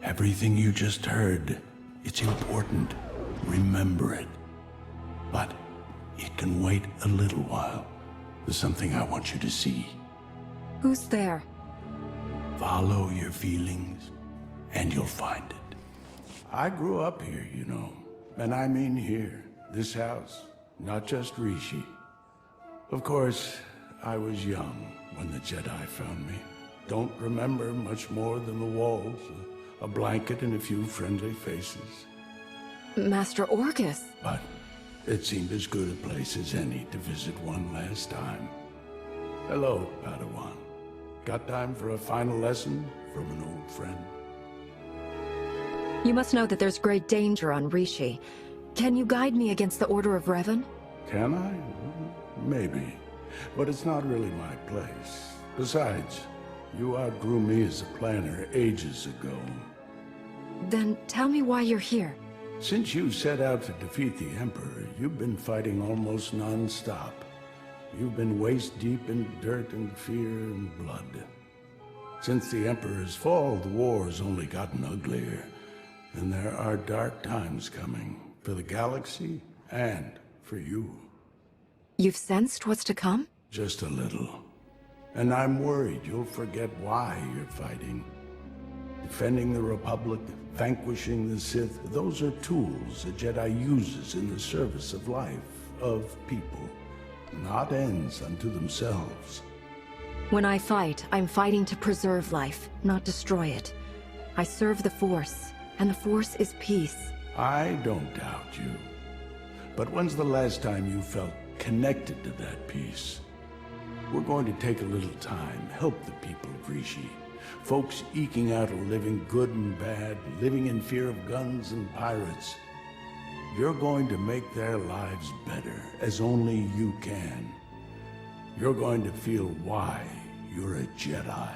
Everything you just heard, it's important. Remember it. But it can wait a little while. There's something I want you to see. Who's there? Follow your feelings, and you'll find it. I grew up here, you know. And I mean here. This house. Not just Rishi. Of course, I was young when the Jedi found me. Don't remember much more than the walls, a blanket and a few friendly faces. Master Orcus. But it seemed as good a place as any to visit one last time. Hello, Padawan. Got time for a final lesson from an old friend? You must know that there's great danger on Rishi. Can you guide me against the Order of Revan? Can I? Maybe. But it's not really my place. Besides, you outgrew me as a planner ages ago. Then tell me why you're here. Since you set out to defeat the Emperor, you've been fighting almost non-stop. You've been waist-deep in dirt and fear and blood. Since the Emperor's fall, the war's only gotten uglier. And there are dark times coming. For the galaxy, and for you. You've sensed what's to come? Just a little. And I'm worried you'll forget why you're fighting. Defending the Republic, vanquishing the Sith, those are tools a Jedi uses in the service of life, of people. Not ends unto themselves. When I fight, I'm fighting to preserve life, not destroy it. I serve the Force, and the Force is peace. I don't doubt you. But when's the last time you felt connected to that peace? We're going to take a little time, help the people of Rishi. Folks eking out a living good and bad, living in fear of guns and pirates. You're going to make their lives better, as only you can. You're going to feel why you're a Jedi.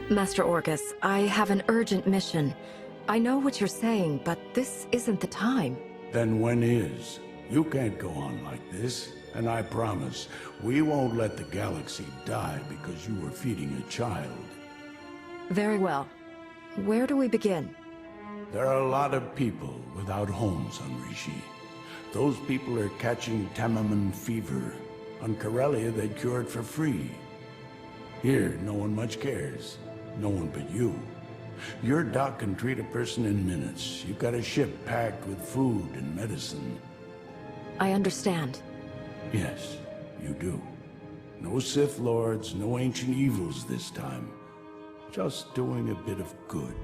Master Orcus, I have an urgent mission. I know what you're saying, but this isn't the time. Then when is? You can't go on like this. And I promise, we won't let the galaxy die because you were feeding a child. Very well. Where do we begin? There are a lot of people without homes on Rishi. Those people are catching Tamaman fever. On Corellia, they cure it for free. Here, no one much cares. No one but you. Your doc can treat a person in minutes. You've got a ship packed with food and medicine. I understand. Yes, you do. No Sith Lords, no ancient evils this time. Just doing a bit of good.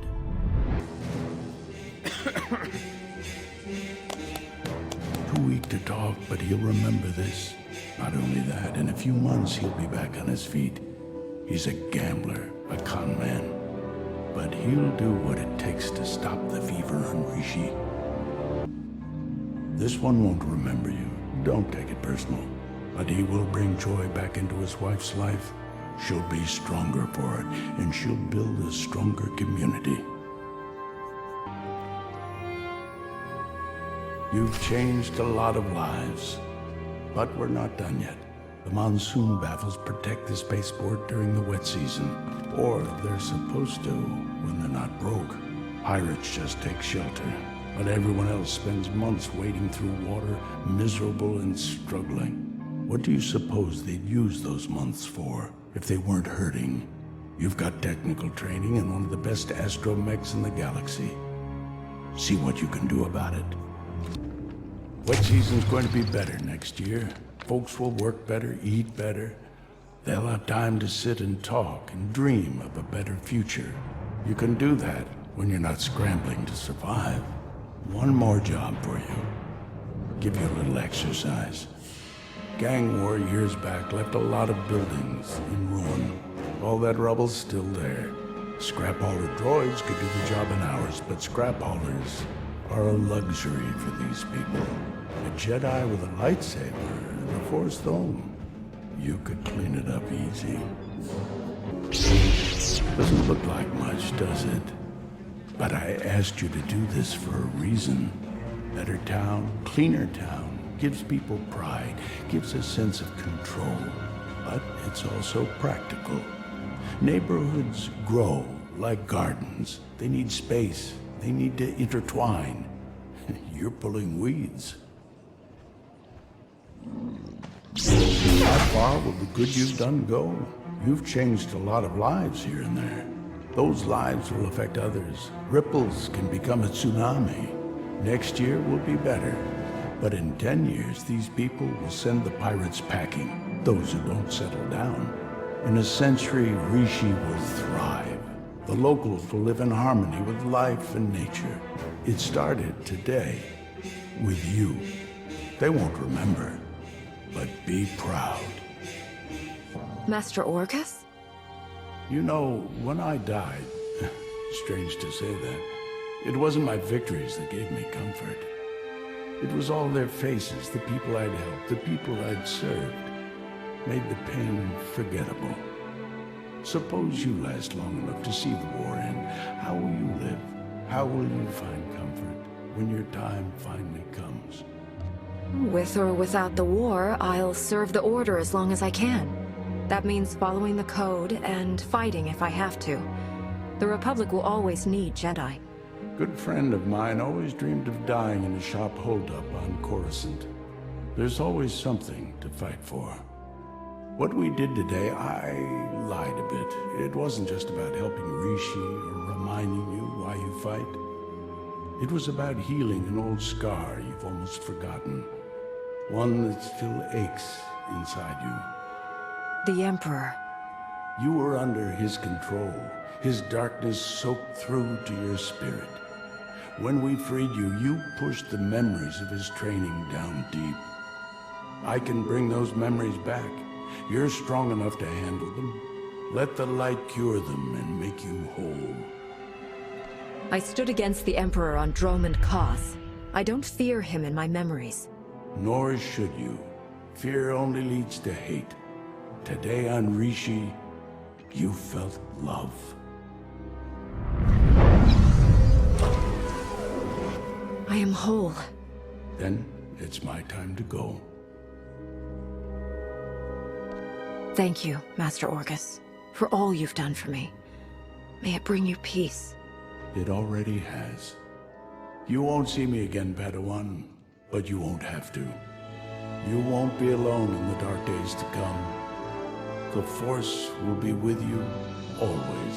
Too weak to talk, but he'll remember this. Not only that, in a few months he'll be back on his feet. He's a gambler, a con man. But he'll do what it takes to stop the fever on Rishi. This one won't remember you. Don't take it personal. But he will bring joy back into his wife's life. She'll be stronger for it, and she'll build a stronger community. You've changed a lot of lives, but we're not done yet. The monsoon baffles protect the spaceport during the wet season, or they're supposed to when they're not broke. Pirates just take shelter, but everyone else spends months wading through water, miserable and struggling. What do you suppose they'd use those months for if they weren't hurting? You've got technical training and one of the best astromechs in the galaxy. See what you can do about it. Wet season's going to be better next year. Folks will work better, eat better. They'll have time to sit and talk and dream of a better future. You can do that when you're not scrambling to survive. One more job for you. Give you a little exercise. Gang war years back left a lot of buildings in ruin. All that rubble's still there. Scrap hauler droids could do the job in hours, but scrap haulers are a luxury for these people. A Jedi with a lightsaber and a Force Dome. You could clean it up easy. Doesn't look like much, does it? But I asked you to do this for a reason. Better town, cleaner town, gives people pride, gives a sense of control. but it's also practical. Neighborhoods grow like gardens. They need space. They need to intertwine. You're pulling weeds. How far will the good you've done go? You've changed a lot of lives here and there. Those lives will affect others. Ripples can become a tsunami. Next year will be better. But in 10 years, these people will send the pirates packing, those who don't settle down. In a century, Rishi will thrive. The locals will live in harmony with life and nature. It started today, with you. They won't remember, but be proud. Master Orcus? You know, when I died, strange to say that, it wasn't my victories that gave me comfort. It was all their faces, the people I'd helped, the people I'd served, made the pain forgettable. Suppose you last long enough to see the war end. How will you live? How will you find comfort when your time finally comes? With or without the war, I'll serve the Order as long as I can. That means following the code and fighting if I have to. The Republic will always need Jedi. Good friend of mine always dreamed of dying in a shop holdup on Coruscant. There's always something to fight for. What we did today, I lied a bit. It wasn't just about helping Rishi or reminding you why you fight. It was about healing an old scar you've almost forgotten. One that still aches inside you. The Emperor. You were under his control. His darkness soaked through to your spirit. When we freed you, you pushed the memories of his training down deep. I can bring those memories back. You're strong enough to handle them. Let the light cure them and make you whole. I stood against the Emperor on Dromund Kaas. I don't fear him in my memories. Nor should you. Fear only leads to hate. Today on Rishi, you felt love. I am whole. Then it's my time to go. Thank you, Master Orcus, for all you've done for me. May it bring you peace. It already has. You won't see me again, Padawan, but you won't have to. You won't be alone in the dark days to come. The Force will be with you, always.